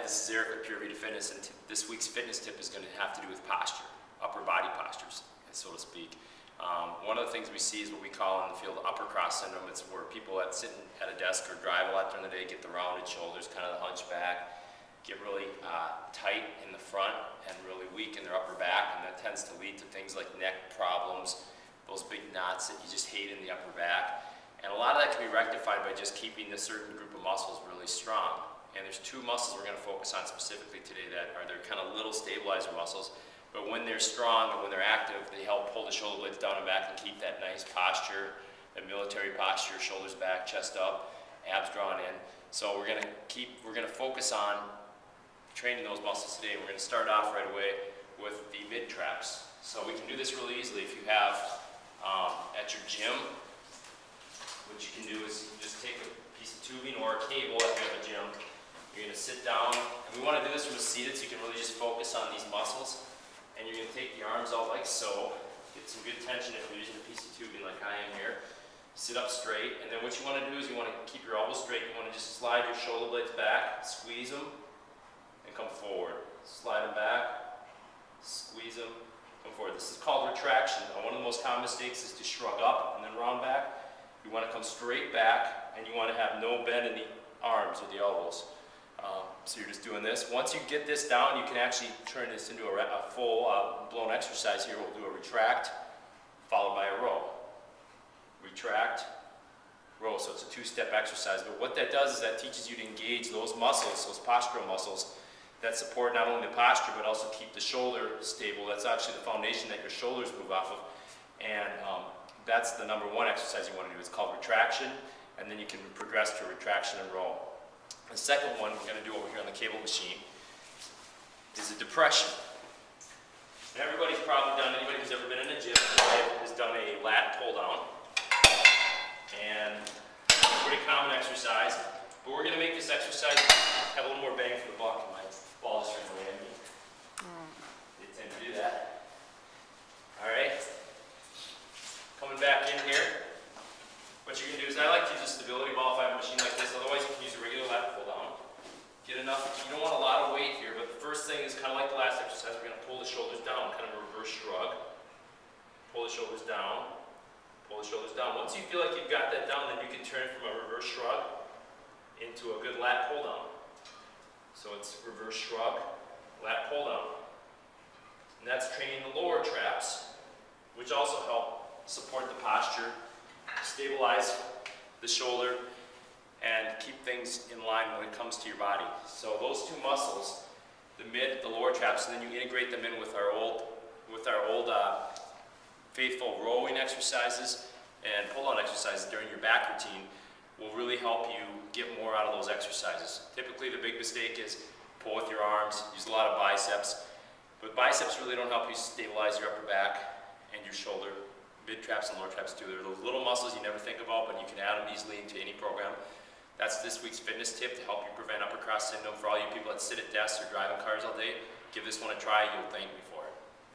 this is Eric with Pure VID Fitness, and this week's fitness tip is going to have to do with posture, upper body postures, so to speak. One of the things we see is what we call in the field upper cross syndrome. It's where people that sit at a desk or drive a lot during the day get the rounded shoulders, kind of the hunchback, get really tight in the front and really weak in their upper back, and that tends to lead to things like neck problems, those big knots that you just hate in the upper back. And a lot of that can be rectified by just keeping a certain group of muscles really strong. And there's two muscles we're going to focus on specifically today that are their kind of little stabilizer muscles. But when they're strong and when they're active, they help pull the shoulder blades down and back and keep that nice posture, that military posture, shoulders back, chest up, abs drawn in. So we're going to focus on training those muscles today. We're going to start off right away with the mid traps. So we can do this really easily if you have at your gym. What you can do is just take a piece of tubing or a cable if you have a gym. You're going to sit down, and we want to do this from a seated so you can really just focus on these muscles. And you're going to take the arms out like so. Get some good tension if you're using a piece of tubing like I am here. Sit up straight, and then what you want to do is you want to keep your elbows straight. You want to just slide your shoulder blades back, squeeze them, and come forward. Slide them back, squeeze them, come forward. This is called retraction. Now, one of the most common mistakes is to shrug up and then round back. You want to come straight back, and you want to have no bend in the arms or the elbows. So you're just doing this. Once you get this down, you can actually turn this into a full blown exercise here. We'll do a retract, followed by a row. Retract, row. So it's a two-step exercise. But what that does is that teaches you to engage those muscles, those postural muscles, that support not only the posture, but also keep the shoulder stable. That's actually the foundation that your shoulders move off of. And that's the number one exercise you want to do. It's called retraction, and then you can progress to retraction and row. The second one we're going to do over here on the cable machine is a depression. And everybody's probably done, anybody who's ever been in a gym has done a lat pull down. And it's a pretty common exercise, but we're going to make this exercise have a little more bang for the buck. My ball is trying to land me. They tend to do that. Alright. Coming back in here, what you can do is, I like to use a stability ball if I have a machine like this, otherwise you can use a regular lat pull down. Get enough, you don't want a lot of weight here, but the first thing is kind of like the last exercise, we're going to pull the shoulders down, kind of a reverse shrug. Pull the shoulders down, pull the shoulders down. Once you feel like you've got that down, then you can turn from a reverse shrug into a good lat pull down. So it's reverse shrug, lat pull down. And that's training the lower traps, which also help support the posture, stabilize the shoulder, and keep things in line when it comes to your body. So those two muscles, the mid, the lower traps, and then you integrate them in with our old faithful rowing exercises and pull-down exercises during your back routine will really help you get more out of those exercises. Typically the big mistake is pull with your arms, use a lot of biceps, but biceps really don't help you stabilize your upper back and your shoulder. Mid traps and lower traps too. They're those little muscles you never think about, but you can add them easily into any program. That's this week's fitness tip to help you prevent upper cross syndrome. For all you people that sit at desks or drive in cars all day, give this one a try. You'll thank me for it.